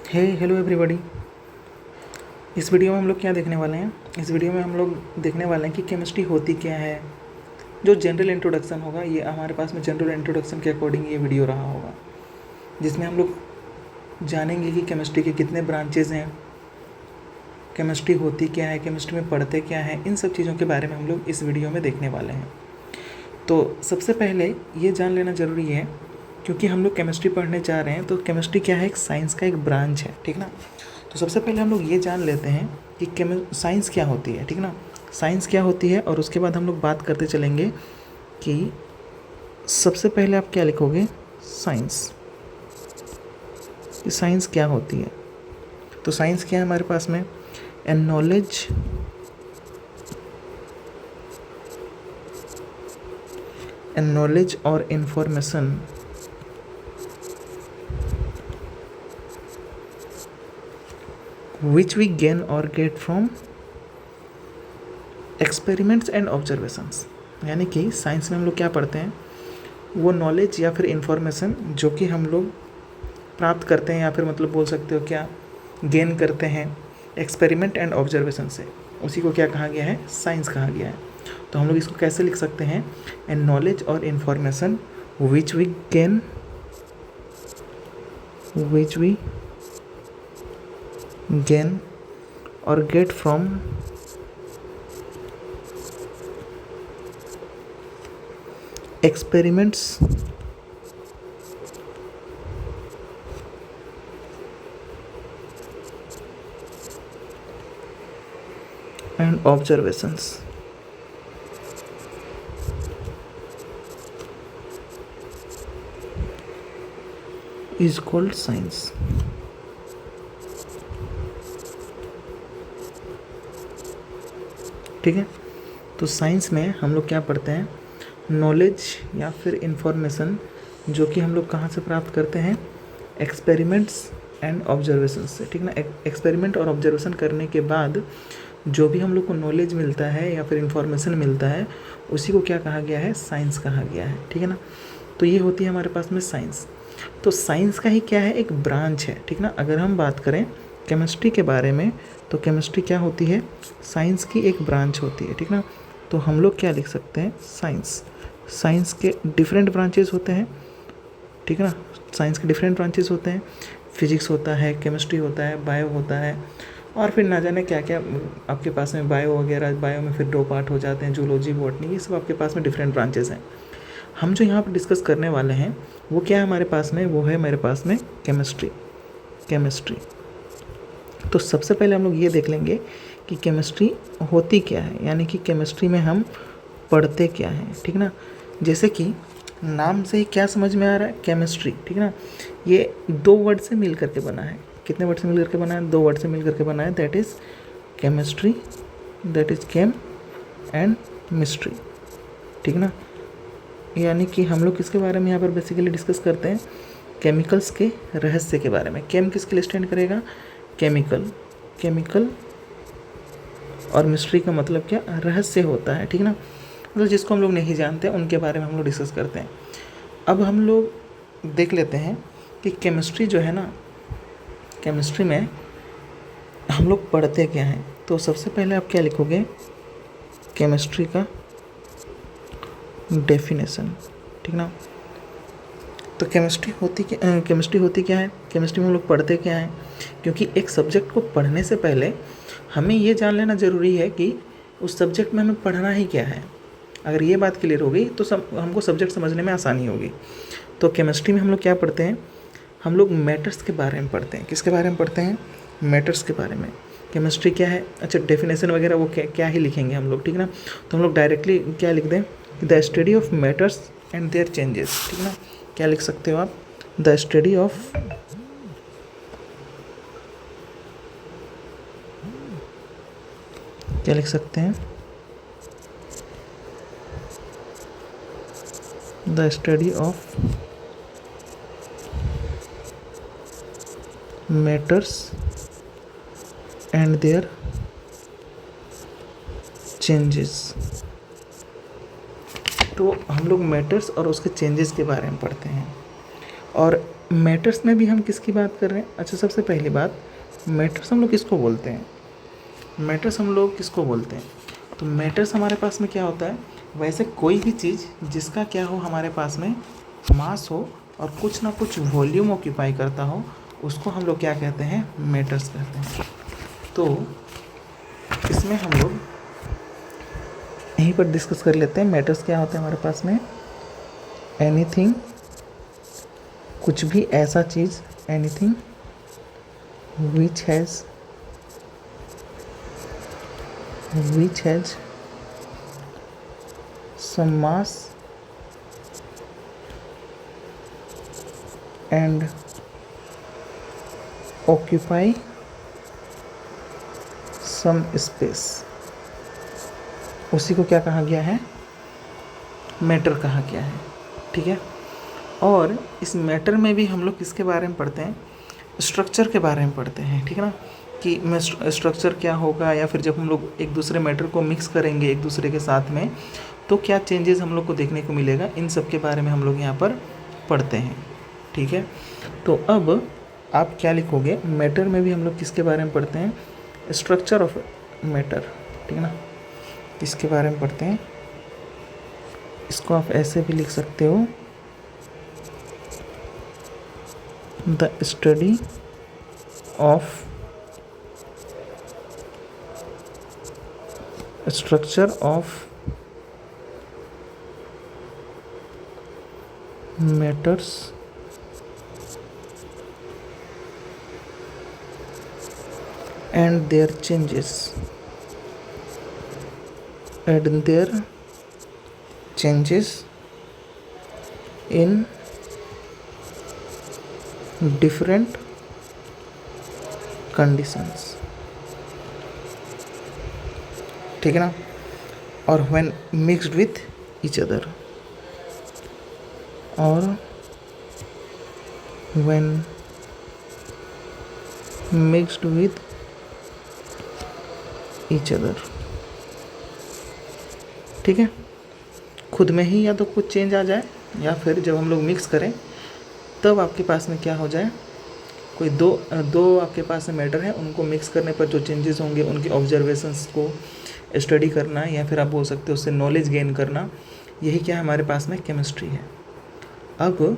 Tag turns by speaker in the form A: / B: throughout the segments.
A: Hello everybody. इस video में हम लोग क्या देखने वाले हैं? इस वीडियो में हम लोग देखने वाले हैं कि केमिस्ट्री होती क्या है। जो जनरल इंट्रोडक्शन होगा, ये हमारे पास में जनरल इंट्रोडक्शन के अकॉर्डिंग ये वीडियो रहा होगा, जिसमें हम लोग जानेंगे कि केमिस्ट्री के कितने ब्रांचेज़ हैं, केमिस्ट्री होती क्या है, केमिस्ट्री में पढ़ते क्या है, इन सब चीज़ों के बारे में हम लोग इस वीडियो में देखने वाले हैं। तो सबसे पहले ये जान लेना ज़रूरी है, क्योंकि हम लोग केमिस्ट्री पढ़ने जा रहे हैं, तो केमिस्ट्री क्या है? एक साइंस का एक ब्रांच है, ठीक ना। तो सबसे पहले हम लोग ये जान लेते हैं कि साइंस क्या होती है, ठीक ना। साइंस क्या होती है, और उसके बाद हम लोग बात करते चलेंगे कि सबसे पहले आप क्या लिखोगे? साइंस। कि साइंस क्या होती है। तो साइंस क्या है हमारे पास में? ए नॉलेज और information which we gain or get from experiments and observations। यानी कि साइंस में हम लोग क्या पढ़ते हैं? वो नॉलेज या फिर इंफॉर्मेशन जो कि हम लोग प्राप्त करते हैं, या फिर मतलब बोल सकते हो क्या गेन करते हैं एक्सपेरिमेंट एंड ऑब्जर्वेशन से, उसी को क्या कहा गया है? साइंस कहा गया है। तो हम लोग इसको कैसे लिख सकते हैं? ए नॉलेज और इंफॉर्मेशन विच वी गेन और get from experiments and observations is called science। ठीक है। तो साइंस में हम लोग क्या पढ़ते हैं? नॉलेज या फिर इंफॉर्मेशन जो कि हम लोग कहाँ से प्राप्त करते हैं? एक्सपेरिमेंट्स एंड ऑब्जर्वेशन से, ठीक ना। एक्सपेरिमेंट और ऑब्जर्वेशन करने के बाद जो भी हम लोग को नॉलेज मिलता है या फिर इंफॉर्मेशन मिलता है, उसी को क्या कहा गया है? साइंस कहा गया है, ठीक है ना। तो ये होती है हमारे पास में साइंस। तो साइंस का ही क्या है? एक ब्रांच है, ठीक ना। अगर हम बात करें केमिस्ट्री के बारे में, तो केमिस्ट्री क्या होती है? साइंस की एक ब्रांच होती है, ठीक ना। तो हम लोग क्या लिख सकते हैं? साइंस के डिफरेंट ब्रांचेस होते हैं, ठीक है ना। साइंस के डिफरेंट ब्रांचेस होते हैं। फिजिक्स होता है, केमिस्ट्री होता है, बायो होता है, और फिर ना जाने क्या क्या आपके पास में बायो वगैरह। बायो में फिर 2 पार्ट हो जाते हैं, जूलॉजी, बॉटनी, ये सब आपके पास में डिफरेंट ब्रांचेस हैं। हम जो यहाँ पर डिस्कस करने वाले हैं वो क्या है हमारे पास में? वो है मेरे पास में केमिस्ट्री। तो सबसे पहले हम लोग ये देख लेंगे कि केमिस्ट्री होती क्या है, यानी कि केमिस्ट्री में हम पढ़ते क्या हैं, ठीक ना। जैसे कि नाम से ही क्या समझ में आ रहा है? केमिस्ट्री, ठीक ना। ये 2 वर्ड से मिल करके बना है। कितने वर्ड से मिल करके बना है? 2 वर्ड से मिल करके बना है। That is chemistry, that is came and mystery, ठीक ना। यानी कि हम लोग किसके बारे में यहाँ पर बेसिकली डिस्कस करते हैं? केमिकल्स के रहस्य के बारे में। केम किसके लिए स्टैंड करेगा? केमिकल, और मिस्ट्री का मतलब क्या? रहस्य होता है, ठीक ना। मतलब जिसको हम लोग नहीं जानते उनके बारे में हम लोग डिस्कस करते हैं। अब हम लोग देख लेते हैं कि केमिस्ट्री जो है ना, केमिस्ट्री में हम लोग पढ़ते क्या हैं। तो सबसे पहले आप क्या लिखोगे? केमिस्ट्री का डेफिनेशन, ठीक ना। तो केमिस्ट्री होती क्या है? केमिस्ट्री में हम लोग पढ़ते क्या हैं? क्योंकि एक सब्जेक्ट को पढ़ने से पहले हमें ये जान लेना ज़रूरी है कि उस सब्जेक्ट में हमें पढ़ना ही क्या है। अगर ये बात क्लियर हो गई तो हमको सब्जेक्ट समझने में आसानी होगी। तो केमिस्ट्री में हम लोग क्या पढ़ते हैं? हम लोग मैटर्स के बारे में पढ़ते हैं। किसके बारे में पढ़ते हैं? मैटर्स के बारे में। केमिस्ट्री क्या है? अच्छा, डेफिनेशन वगैरह वो क्या ही लिखेंगे हम लोग, ठीक ना। तो हम लोग डायरेक्टली क्या लिख दें? The study of matters and their changes, ठीक ना। क्या लिख सकते हो आप? द स्टडी ऑफ क्या लिख सकते हैं? The study of matters and their changes. तो हम लोग मैटर्स और उसके चेंजेस के बारे में पढ़ते हैं। और मैटर्स में भी हम किसकी बात कर रहे हैं? अच्छा, सबसे पहली बात, मैटर्स हम लोग किसको बोलते हैं? मैटर्स हम लोग किसको बोलते हैं? तो मैटर्स हमारे पास में क्या होता है? वैसे कोई भी चीज़ जिसका क्या हो, हमारे पास में मास हो और कुछ ना कुछ वॉल्यूम ऑक्यूपाई करता हो, उसको हम लोग क्या कहते हैं? मैटर्स कहते हैं। तो इसमें हम लोग यहीं पर डिस्कस कर लेते हैं। मैटर्स क्या होते हैं हमारे पास में? एनीथिंग, कुछ भी ऐसा चीज़, anything which has some mass and occupy some space, उसी को क्या कहा गया है? मैटर कहा गया है। ठीक है। और इस मैटर में भी हम लोग किसके बारे में पढ़ते हैं? स्ट्रक्चर के बारे में पढ़ते हैं। ठीक है ना, कि स्ट्रक्चर क्या होगा, या फिर जब हम लोग एक दूसरे मैटर को मिक्स करेंगे एक दूसरे के साथ में, तो क्या चेंजेस हम लोग को देखने को मिलेगा, इन सब के बारे में हम लोग यहाँ पर पढ़ते हैं। ठीक है। तो अब आप क्या लिखोगे? मैटर में भी हम लोग किसके बारे में पढ़ते हैं? Structure of matter. ठीक है ना, किसके बारे में पढ़ते हैं? इसको आप ऐसे भी लिख सकते हो, the study of structure of matters and their changes in different conditions। ठीक है ना, और when mixed with each other, और when mixed with each other। ठीक है। खुद में ही या तो कुछ चेंज आ जाए, या फिर जब हम लोग मिक्स करें तब आपके पास में क्या हो जाए, कोई दो आपके पास में मैटर है, उनको मिक्स करने पर जो चेंजेस होंगे उनकी ऑब्जर्वेशंस को स्टडी करना, या फिर आप बोल सकते हो उससे नॉलेज गेन करना, यही क्या हमारे पास में केमिस्ट्री है। अब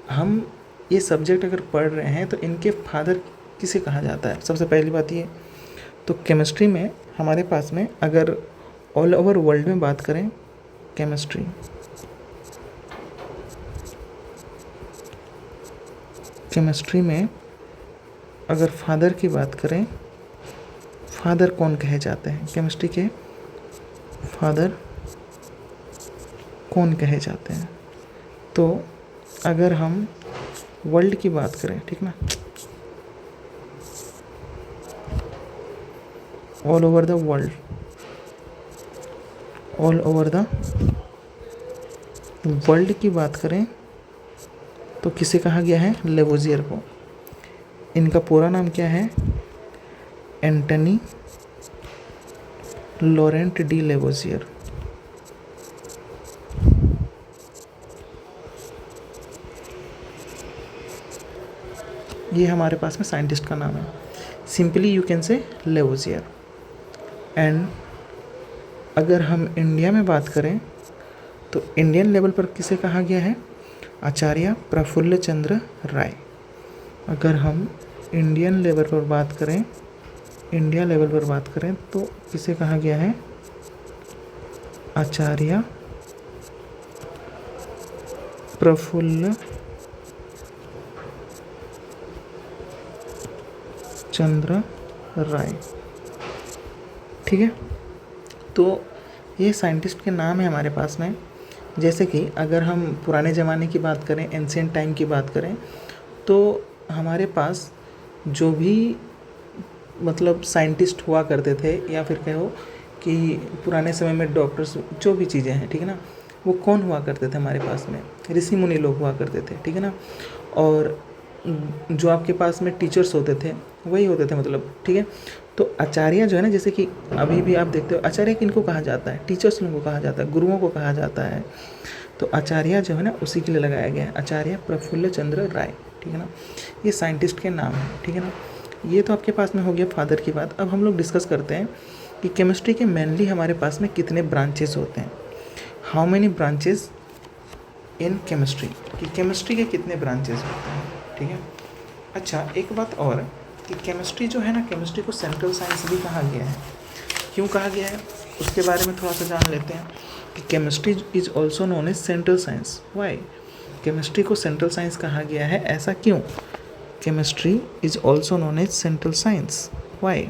A: हम ये सब्जेक्ट अगर पढ़ रहे हैं तो इनके फादर किसे कहा जाता है? सबसे पहली बात ये, तो केमिस्ट्री में हमारे पास में अगर ऑल ओवर वर्ल्ड में बात करें, केमिस्ट्री में अगर फादर की बात करें, फादर कौन कहे जाते हैं? केमिस्ट्री के फादर कौन कहे जाते हैं? तो अगर हम वर्ल्ड की बात करें, ठीक ना, ऑल ओवर द वर्ल्ड की बात करें तो किसे कहा गया है? लेवोजियर को। इनका पूरा नाम क्या है? Antony Laurent D Lavoisier. ये हमारे पास में साइंटिस्ट का नाम है। सिंपली यू कैन से लेवोजियर। एंड अगर हम इंडिया में बात करें तो इंडियन लेवल पर किसे कहा गया है? आचार्य प्रफुल्ल चंद्र राय। अगर हम इंडियन लेवल पर बात करें, इंडिया लेवल पर बात करें तो किसे कहा गया है? आचार्य प्रफुल्ल चंद्र राय। ठीक है। तो ये साइंटिस्ट के नाम है हमारे पास में। जैसे कि अगर हम पुराने ज़माने की बात करें, एंशिएंट टाइम की बात करें, तो हमारे पास जो भी मतलब साइंटिस्ट हुआ करते थे, या फिर कहो कि पुराने समय में डॉक्टर्स, जो भी चीज़ें हैं, ठीक है ना, वो कौन हुआ करते थे हमारे पास में? ऋषि मुनि लोग हुआ करते थे। ठीक है ना। और जो आपके पास में टीचर्स होते थे वही होते थे, मतलब। ठीक है। तो आचार्य जो है ना, जैसे कि अभी भी आप देखते हो, आचार्य किनको कहा जाता है? टीचर्स लोगों को कहा जाता है, गुरुओं को कहा जाता है। तो आचार्य जो है ना, उसी के लिए लगाया गया है, आचार्य प्रफुल्ल चंद्र राय। ठीक है ना। ये साइंटिस्ट के नाम है, ठीक है ना। ये तो आपके पास में हो गया फादर की बात। अब हम लोग डिस्कस करते हैं कि केमिस्ट्री के मेनली हमारे पास में कितने ब्रांचेस होते हैं, how many branches in chemistry, कि केमिस्ट्री के कितने ब्रांचेस होते हैं, ठीक है। अच्छा, एक बात और कि केमिस्ट्री जो है ना, केमिस्ट्री को सेंट्रल साइंस भी कहा गया है। क्यों कहा गया है उसके बारे में थोड़ा सा जान लेते हैं कि chemistry is also known as central science. Why chemistry को सेंट्रल साइंस कहा गया है, ऐसा क्यों? Chemistry is also known as central science, why?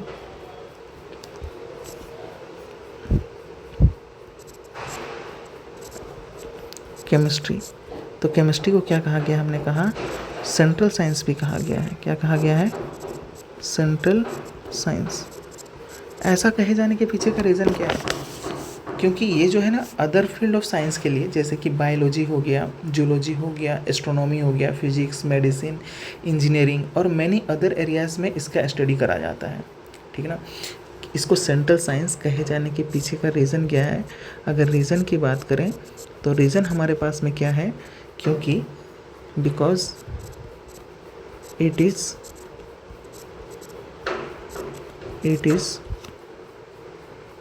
A: Chemistry, तो केमिस्ट्री को क्या कहा गया? हमने कहा सेंट्रल साइंस भी कहा गया है। क्या कहा गया है? Central science. ऐसा कहे जाने के पीछे का रीज़न क्या है? क्योंकि ये जो है ना अदर फील्ड ऑफ साइंस के लिए, जैसे कि बायोलॉजी हो गया, जूलॉजी हो गया, एस्ट्रोनॉमी हो गया, फिजिक्स, मेडिसिन, इंजीनियरिंग और मैनी अदर एरियाज़ में इसका स्टडी करा जाता है, ठीक है ना। इसको सेंट्रल साइंस कहे जाने के पीछे का रीज़न क्या है? अगर रीज़न की बात करें तो रीज़न हमारे पास में क्या है? क्योंकि because it is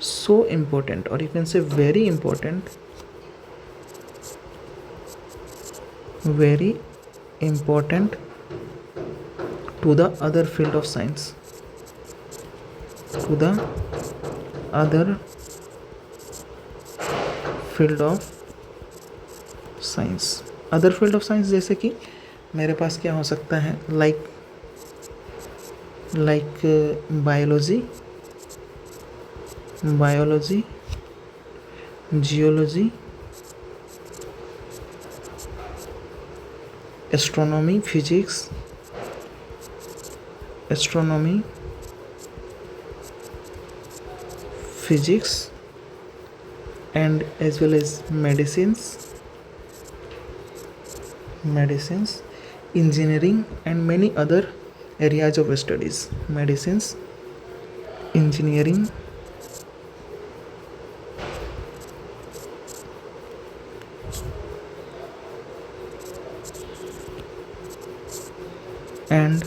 A: so important, or you can say very important to the other field of science, to the other field of science। Other field of science जैसे कि मेरे पास क्या हो सकता है? Like biology, geology, astronomy, physics, and as well as medicines, engineering and many other areas of studies। medicines, engineering and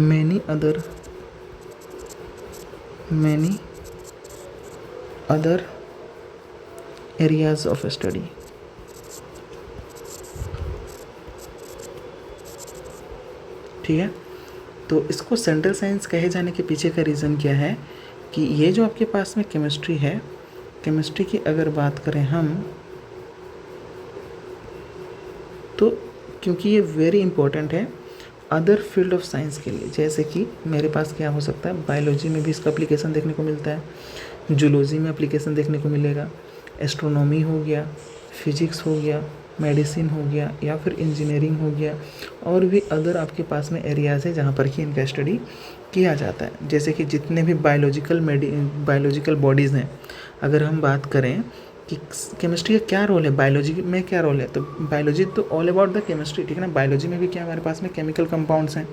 A: many other areas of study। ठीक है, तो इसको सेंट्रल साइंस कहे जाने के पीछे का रीज़न क्या है कि ये जो आपके पास में केमिस्ट्री है, केमिस्ट्री की अगर बात करें हम, तो क्योंकि ये वेरी इंपॉर्टेंट है अदर फील्ड ऑफ साइंस के लिए। जैसे कि मेरे पास क्या हो सकता है, बायोलॉजी में भी इसका एप्लीकेशन देखने को मिलता है, जूलॉजी में एप्लीकेशन देखने को मिलेगा, एस्ट्रोनॉमी हो गया, फिजिक्स हो गया, मेडिसिन हो गया, या फिर इंजीनियरिंग हो गया, और भी अदर आपके पास में एरियाज़ है जहाँ पर कि इनका स्टडी किया जाता है। जैसे कि जितने भी बायोलॉजिकल बॉडीज़ हैं, अगर हम बात करें कि केमिस्ट्री का क्या रोल है, बायोलॉजी में क्या रोल है, तो बायोलॉजी तो ऑल अबाउट द केमिस्ट्री, ठीक है ना। बायोलॉजी में भी क्या हमारे पास में केमिकल कंपाउंड्स हैं,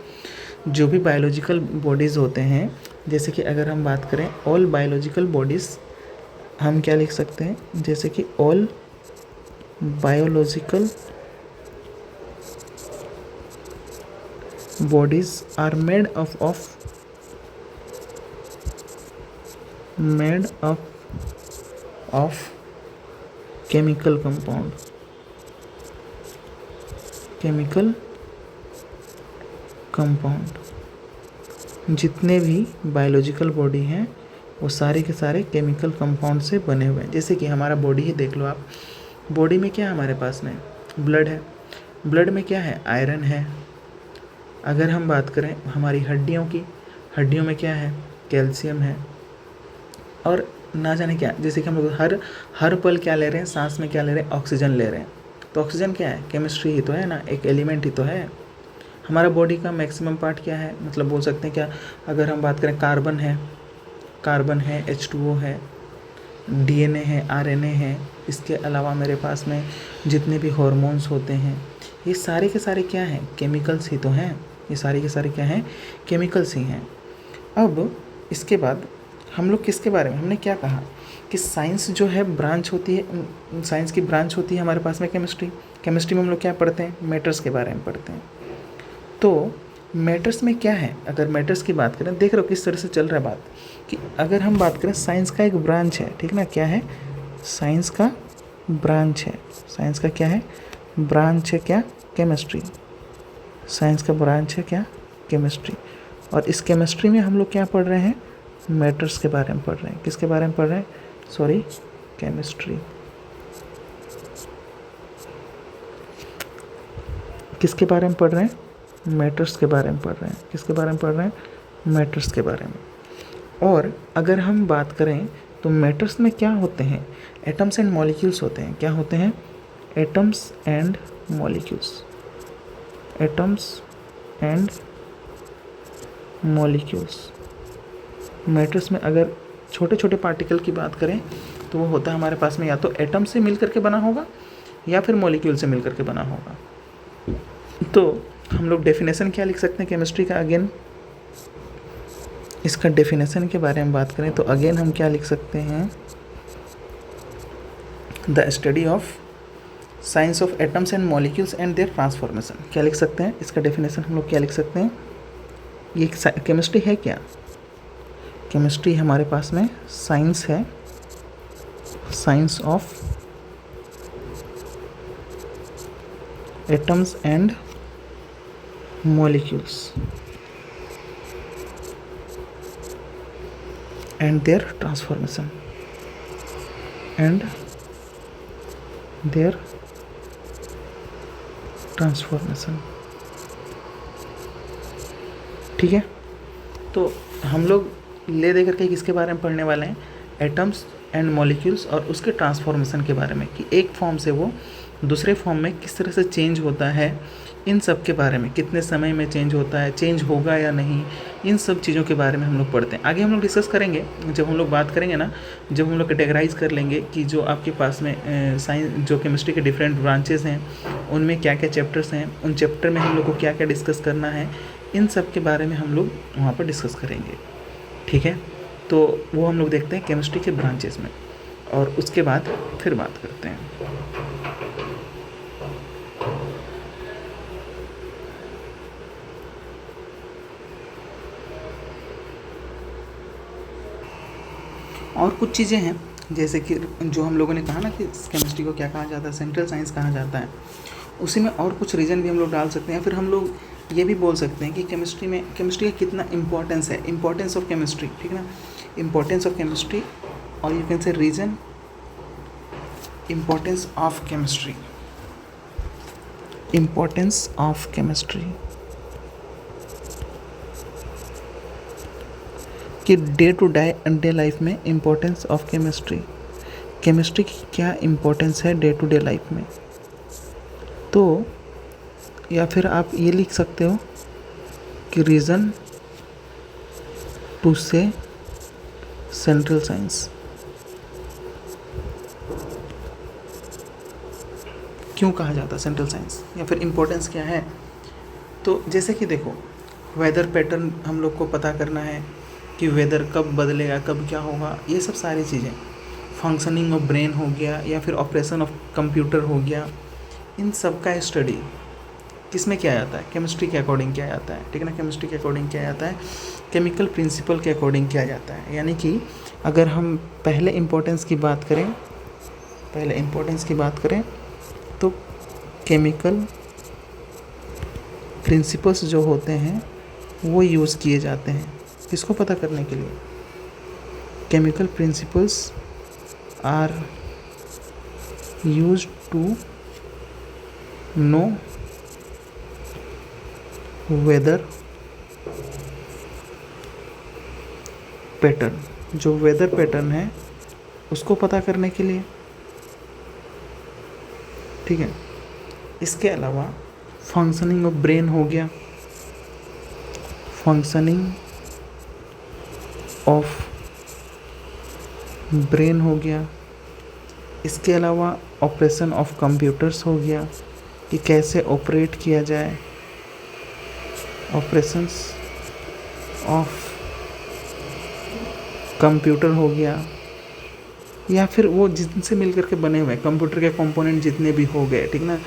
A: जो भी बायोलॉजिकल बॉडीज़ होते हैं। जैसे कि अगर हम बात करें ऑल बायोलॉजिकल बॉडीज़, हम क्या लिख सकते हैं, जैसे कि all biological bodies are made up of chemical compound. जितने भी बायोलॉजिकल बॉडी हैं वो सारे के सारे केमिकल कंपाउंड से बने हुए हैं। जैसे कि हमारा बॉडी ही देख लो आप, बॉडी में क्या है हमारे पास में, ब्लड है, ब्लड में क्या है, आयरन है। अगर हम बात करें हमारी हड्डियों की, हड्डियों में क्या है, कैल्शियम है, और ना जाने क्या, जैसे कि हम लोग हर पल क्या ले रहे हैं, सांस में क्या ले रहे हैं, ऑक्सीजन ले रहे हैं। तो ऑक्सीजन क्या है, केमिस्ट्री ही तो है ना, एक एलिमेंट ही तो है। हमारा बॉडी का मैक्सिमम पार्ट क्या है, मतलब बोल सकते हैं क्या, अगर हम बात करें कार्बन है, H2O है, DNA है, RNA है। इसके अलावा मेरे पास में जितने भी हार्मोन्स होते हैं, ये सारे के सारे क्या हैं, केमिकल्स ही तो हैं। ये सारे के सारे क्या हैं, केमिकल्स ही हैं। अब इसके बाद हम लोग किसके बारे में, हमने क्या कहा कि साइंस जो है ब्रांच होती है, साइंस की ब्रांच होती है हमारे पास में केमिस्ट्री। केमिस्ट्री में हम लोग क्या पढ़ते हैं, मैटर्स के बारे में पढ़ते हैं। तो मैटर्स में क्या है, अगर मैटर्स की बात करें, देख रहे हो किस तरह से चल रहा है बात, कि अगर हम बात करें साइंस का एक ब्रांच है, ठीक ना, क्या है, साइंस का ब्रांच है, साइंस का क्या है, ब्रांच है क्या, केमिस्ट्री। साइंस का ब्रांच है क्या, केमिस्ट्री। और इस केमिस्ट्री में हम लोग क्या पढ़ रहे हैं, मैटर्स के बारे में पढ़ रहे हैं। किसके बारे में पढ़ रहे हैं, सॉरी, केमिस्ट्री। किसके बारे में पढ़ रहे हैं, मैटर्स के बारे में पढ़ रहे हैं। किसके बारे में पढ़ रहे हैं, मैटर्स के बारे में। और अगर हम बात करें तो मैटर्स में क्या होते हैं, एटम्स एंड मॉलिक्यूल्स होते हैं। क्या होते हैं, atoms and molecules, atoms and molecules. Matters में अगर छोटे छोटे पार्टिकल की बात करें तो वो होता है हमारे पास में या तो एटम से मिल करके बना होगा या फिर मॉलिक्यूल से मिल करके बना होगा। तो हम लोग डेफिनेशन क्या लिख सकते हैं केमिस्ट्री का, अगेन इसका डेफिनेशन के बारे में बात करें तो अगेन हम क्या लिख सकते हैं, the study of science of atoms and molecules and their transformation. क्या लिख सकते हैं, इसका डेफिनेशन हम लोग क्या लिख सकते हैं, ये केमिस्ट्री है क्या, केमिस्ट्री हमारे पास में साइंस है, science of atoms and molecules and their transformation, and their transformation. ठीक है, तो हम लोग ले दे करके किसके बारे में पढ़ने वाले हैं, एटम्स एंड मॉलिक्यूल्स और उसके ट्रांसफॉर्मेशन के बारे में, कि एक फॉर्म से वो दूसरे फॉर्म में किस तरह से चेंज होता है, इन सब के बारे में, कितने समय में चेंज होता है, चेंज होगा या नहीं, इन सब चीज़ों के बारे में हम लोग पढ़ते हैं। आगे हम लोग डिस्कस करेंगे जब हम लोग बात करेंगे ना, जब हम लोग कैटेगराइज कर लेंगे कि जो आपके पास में साइंस, जो केमिस्ट्री के डिफरेंट ब्रांचेस हैं उनमें क्या क्या चैप्टर्स हैं, उन चैप्टर में हम लोग को क्या क्या डिस्कस करना है, इन सब के बारे में हम लोग वहाँ पर डिस्कस करेंगे। ठीक है, तो वो हम लोग देखते हैं केमिस्ट्री के ब्रांचेस में, और उसके बाद फिर बात करते हैं। और कुछ चीज़ें हैं जैसे कि जो हम लोगों ने कहा ना कि केमिस्ट्री को क्या कहा जाता है, सेंट्रल साइंस कहा जाता है, उसी में और कुछ रीज़न भी हम लोग डाल सकते हैं। फिर हम लोग ये भी बोल सकते हैं कि केमिस्ट्री में, केमिस्ट्री का कितना इम्पोर्टेंस है, इम्पोर्टेंस ऑफ केमिस्ट्री, ठीक ना, इम्पोर्टेंस ऑफ केमिस्ट्री, और you can say reason, importance of chemistry, importance of chemistry, कि डे टू डे लाइफ में इम्पोर्टेंस ऑफ केमिस्ट्री, केमिस्ट्री की क्या इम्पोर्टेंस है डे टू डे लाइफ में। तो या फिर आप ये लिख सकते हो कि रीज़न टू से सेंट्रल साइंस, क्यों कहा जाता है सेंट्रल साइंस, या फिर इम्पोर्टेंस क्या है। तो जैसे कि देखो, वेदर पैटर्न हम लोग को पता करना है कि वेदर कब बदलेगा, कब क्या होगा, ये सब सारी चीज़ें, फंक्शनिंग ऑफ ब्रेन हो गया या फिर ऑपरेशन ऑफ कंप्यूटर हो गया, इन सब का स्टडी किस में किया जाता है, केमिस्ट्री के अकॉर्डिंग किया जाता है। ठीक है ना, केमिस्ट्री के अकॉर्डिंग किया जाता है, केमिकल प्रिंसिपल के अकॉर्डिंग किया जाता है। यानी कि अगर हम पहले इम्पोर्टेंस की बात करें, पहले इम्पोर्टेंस की बात करें तो केमिकल प्रिंसिपल्स जो होते हैं वो यूज़ किए जाते हैं, किसको पता करने के लिए, chemical principles are used to know weather pattern, जो वेदर पैटर्न है उसको पता करने के लिए। ठीक है, इसके अलावा फंक्शनिंग ऑफ ब्रेन हो गया, फंक्शनिंग ऑफ ब्रेन हो गया, इसके अलावा ऑपरेशन ऑफ कंप्यूटर्स हो गया, कि कैसे ऑपरेट किया जाए, ऑपरेशंस ऑफ कंप्यूटर हो गया, या फिर वो जिनसे मिल करके बने हुए हैं कंप्यूटर के कंपोनेंट जितने भी हो गए, ठीक ना,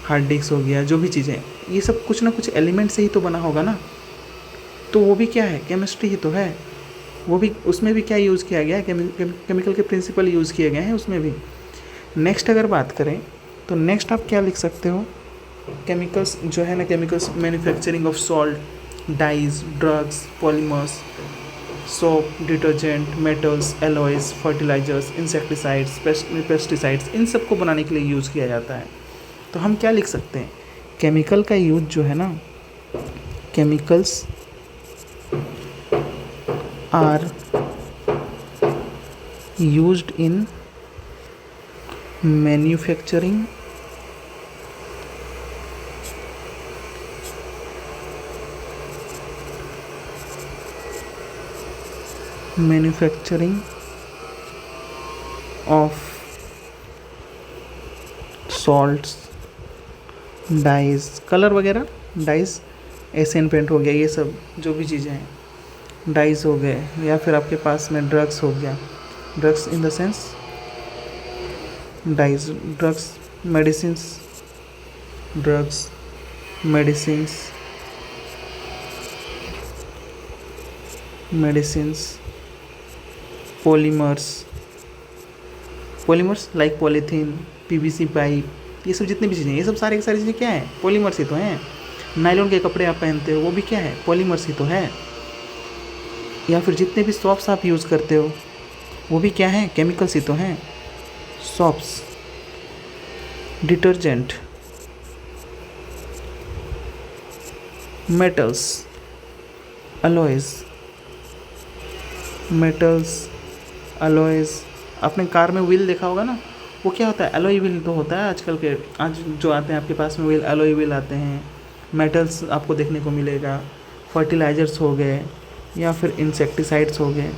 A: हार्ड डिस्क हो गया, जो भी चीज़ें, ये सब कुछ ना कुछ एलिमेंट से ही तो बना होगा ना। तो वो भी क्या है, केमिस्ट्री ही तो है। वो भी, उसमें भी क्या यूज़ किया गया है, केमिकल के प्रिंसिपल यूज़ किए गए हैं उसमें भी। नेक्स्ट अगर बात करें तो नेक्स्ट आप क्या लिख सकते हो, केमिकल्स जो है ना, chemicals manufacturing of salt, dyes, drugs, polymers, soap, detergent, metals, alloys, fertilizers, insecticides, pesticides, इन सब को बनाने के लिए यूज़ किया जाता है। तो हम क्या लिख सकते हैं, केमिकल का यूज जो है ना, chemicals are used in manufacturing of salts, dyes, colour वगैरह, डाइज, एशियन पेंट हो गया, ये सब जो भी चीज़ें हैं, डाइज हो गए, या फिर आपके पास में ड्रग्स हो गया, drugs in the sense dyes, drugs, medicines, drugs, medicines, polymers like polythene, PVC pipe, ये सब जितनी भी चीज़ें, ये सब सारी की सारी चीज़ें क्या है, पॉलीमर्स ही तो हैं। नायलॉन के कपड़े आप पहनते हो, वो भी क्या है, पॉलीमर्स ही तो है। या फिर जितने भी सॉप्स आप यूज़ करते हो, वो भी क्या है, केमिकल्स ही तो हैं। सॉप्स, डिटर्जेंट, मेटल्स, अलॉयज़, आपने कार में व्हील देखा होगा ना, वो क्या होता है, एलॉय व्हील तो होता है। आजकल के आज जो आते हैं आपके पास में व्हील, एलॉय व्हील आते हैं। मेटल्स आपको देखने को मिलेगा, फर्टिलाइजर्स हो गए, या फिर इंसेक्टिसाइड्स हो गए,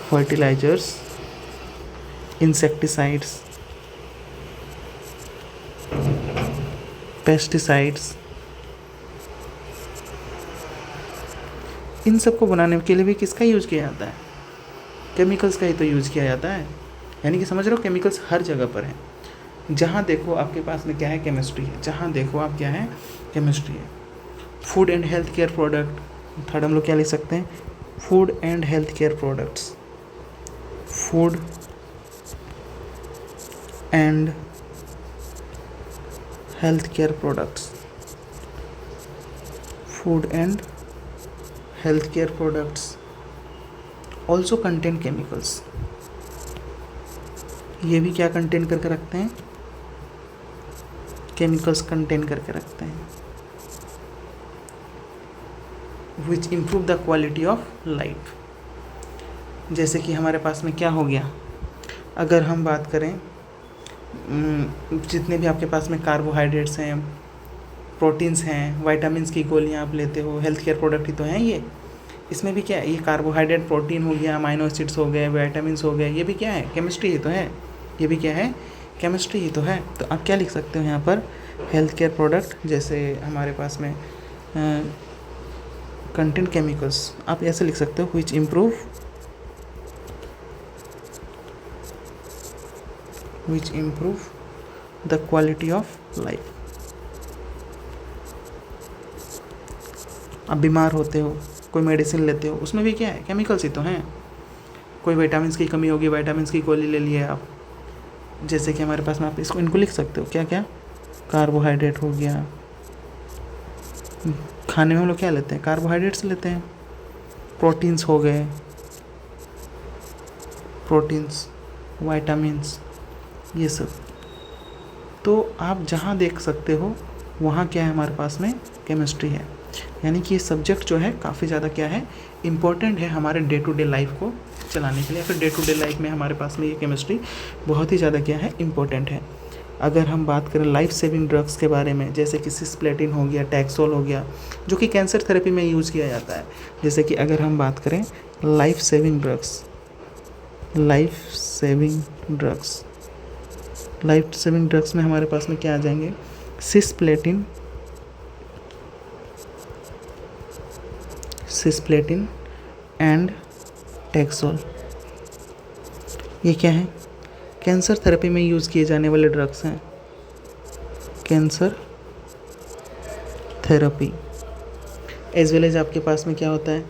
A: फर्टिलाइजर्स, इंसेक्टिसाइड्स, पेस्टिसाइड्स, इन सब को बनाने के लिए भी किसका यूज़ किया जाता है, केमिकल्स का ही तो यूज़ किया जाता है। यानी कि समझ रहे हो, केमिकल्स हर जगह पर हैं। जहाँ देखो आपके पास में क्या है, केमिस्ट्री है। जहाँ देखो आप क्या है, केमिस्ट्री है। Food and health care product, third हम लोग क्या लिख सकते हैं, food and health care products, food and health care products, food and health care products also contain chemicals. ये भी क्या कंटेन करके रखते हैं, केमिकल्स कंटेन करके रखते हैं, which improve the quality of life. जैसे कि हमारे पास में क्या हो गया, अगर हम बात करें जितने भी आपके पास में कार्बोहाइड्रेट्स हैं, प्रोटीन्स हैं, विटामिन्स की गोलियां आप लेते हो, हेल्थ केयर प्रोडक्ट ही तो हैं ये। इसमें भी क्या है, ये कार्बोहाइड्रेट, प्रोटीन हो गया, अमाइनो एसिड्स हो गए, विटामिन्स हो गए, ये भी क्या है, केमिस्ट्री ही तो है। ये भी क्या है, केमिस्ट्री ही तो है। तो आप क्या लिख सकते हो यहाँ पर, हेल्थ केयर प्रोडक्ट, जैसे हमारे पास में कंटेंट केमिकल्स, आप ऐसे लिख सकते हो, which improve the quality of life. आप बीमार होते हो, कोई मेडिसिन लेते हो, उसमें भी क्या है, केमिकल्स ही तो हैं। कोई विटामिन्स की कमी होगी, विटामिन्स की गोली ले लिए आप, जैसे कि हमारे पास में आप इनको लिख सकते हो, क्या क्या, कार्बोहाइड्रेट हो गया, खाने में हम लोग क्या लेते हैं, कार्बोहाइड्रेट्स लेते हैं, प्रोटीन्स हो गए, प्रोटीन्स, विटामिन्स, ये सब। तो आप जहाँ देख सकते हो वहाँ क्या है, हमारे पास में केमिस्ट्री है। यानी कि ये सब्जेक्ट जो है काफ़ी ज़्यादा क्या है, इम्पोर्टेंट है हमारे डे टू डे लाइफ को चलाने के लिए। फिर डे टू डे लाइफ में हमारे पास में ये केमिस्ट्री बहुत ही ज़्यादा क्या है, इम्पोर्टेंट है। अगर हम बात करें लाइफ सेविंग ड्रग्स के बारे में, जैसे कि सिस्प्लेटिन हो गया, टैक्सोल हो गया, जो कि कैंसर थेरेपी में यूज़ किया जाता है। जैसे कि अगर हम बात करें लाइफ सेविंग ड्रग्स, में हमारे पास में क्या आ जाएंगे, सिस्प्लेटिन एंड टैक्सोल। ये क्या है? कैंसर थेरेपी में यूज़ किए जाने वाले ड्रग्स हैं। Cancer therapy as well as आपके पास में क्या होता है?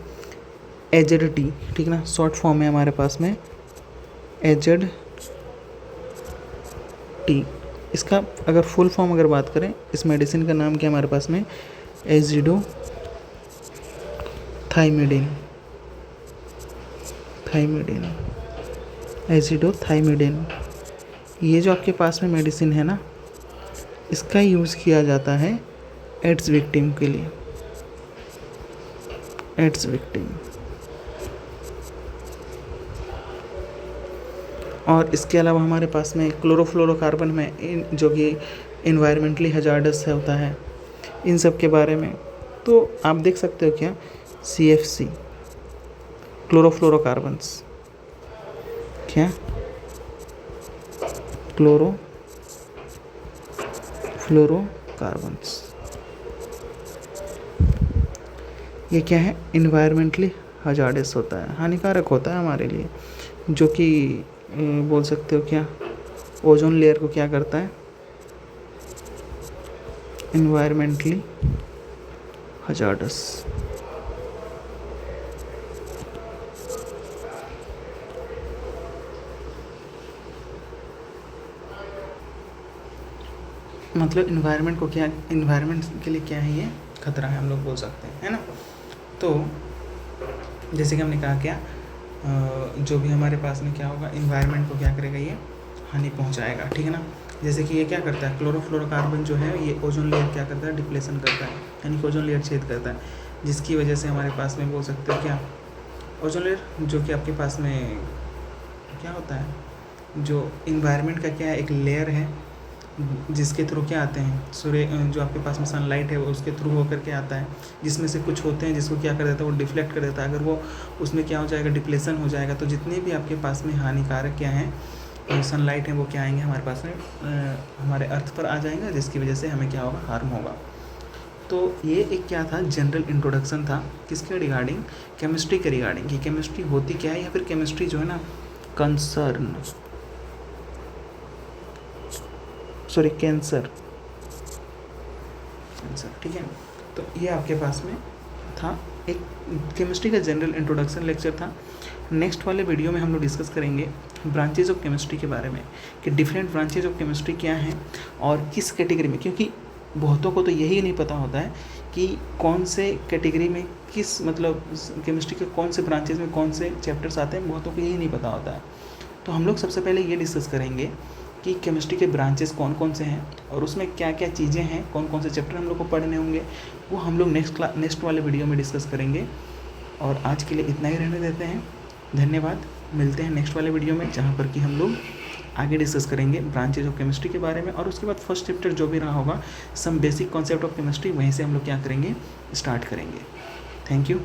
A: एजेड टी, ठीक ना, शॉर्ट फॉर्म है हमारे पास में एजेड टी। इसका अगर फुल फॉर्म अगर बात करें, इस मेडिसिन का नाम क्या हमारे पास में? एजिडोथाइमिडिन। एजिडोथाइमिडिन, ये जो आपके पास में मेडिसिन है ना, इसका यूज़ किया जाता है एड्स विक्टिम के लिए। AIDS victim. और इसके अलावा हमारे पास में क्लोरोफ्लोरोकार्बन में जो कि इन्वायरमेंटली हजार्डस होता है, इन सब के बारे में तो आप देख सकते हो क्या? CFC, chlorofluorocarbons. क्या? क्लोरोफ्लोरोकार्बन्स। ये क्या है? इन्वायरमेंटली हजार्डस होता है, हानिकारक होता है हमारे लिए, जो कि बोल सकते हो क्या? ओजोन लेयर को क्या करता है? Environmentally hazardous. मतलब इन्वायरमेंट को क्या, इन्वायरमेंट के लिए क्या है? ये खतरा है, हम लोग बोल सकते हैं, है ना। तो जैसे कि हमने कहा क्या, जो भी हमारे पास में क्या होगा, इन्वायरमेंट को क्या करेगा? ये हानि पहुंचाएगा, ठीक है ना। जैसे कि ये क्या करता है? क्लोरोफ्लोरोकार्बन जो है ये ओजोन लेयर क्या करता है? डिप्लेशन करता है, यानी कि ओजोन लेयर छेद करता है, जिसकी वजह से हमारे पास में बोल सकते हो क्या, ओजोन लेयर जो कि आपके पास में क्या होता है, जो इन्वायरमेंट का क्या है, एक लेयर है जिसके थ्रू क्या आते हैं, सूर्य जो आपके पास में सनलाइट है वो उसके थ्रू होकर के आता है, जिसमें से कुछ होते हैं जिसको क्या कर देता है, वो डिफ्लेक्ट कर देता है। अगर वो उसमें क्या हो जाएगा? डिप्लेशन हो जाएगा, तो जितने भी आपके पास में हानिकारक क्या हैं सनलाइट हैं वो क्या आएंगे हमारे पास में, हमारे अर्थ पर आ जाएंगे, जिसकी वजह से हमें क्या होगा? हार्म होगा। तो ये एक क्या था? जनरल इंट्रोडक्शन था किसके रिगार्डिंग? केमिस्ट्री के रिगार्डिंग, कि केमिस्ट्री होती क्या है, या फिर केमिस्ट्री जो है ना कैंसर, ठीक है। तो ये आपके पास में था एक केमिस्ट्री का जनरल इंट्रोडक्शन लेक्चर था। नेक्स्ट वाले वीडियो में हम लोग डिस्कस करेंगे ब्रांचेज ऑफ केमिस्ट्री के बारे में, कि डिफरेंट ब्रांचेज ऑफ केमिस्ट्री क्या हैं और किस कैटेगरी में, क्योंकि बहुतों को तो यही नहीं पता होता है कि कौन से कैटेगरी में किस, मतलब केमिस्ट्री के कौन से ब्रांचेज में कौन से चैप्टर्स आते हैं, बहुतों को यही नहीं पता होता है। तो हम लोग सबसे पहले ये डिस्कस करेंगे कि केमिस्ट्री के ब्रांचेस कौन कौन से हैं और उसमें क्या क्या चीज़ें हैं, कौन कौन से चैप्टर हम लोग को पढ़ने होंगे, वो हम लोग नेक्स्ट वाले वीडियो में डिस्कस करेंगे। और आज के लिए इतना ही रहने देते हैं। धन्यवाद। मिलते हैं नेक्स्ट वाले वीडियो में, जहाँ पर कि हम लोग आगे डिस्कस करेंगे ब्रांचेज ऑफ केमिस्ट्री के बारे में, और उसके बाद फर्स्ट चैप्टर जो भी रहा होगा, some basic concept of chemistry, वहीं से हम लोग क्या करेंगे? स्टार्ट करेंगे। Thank you.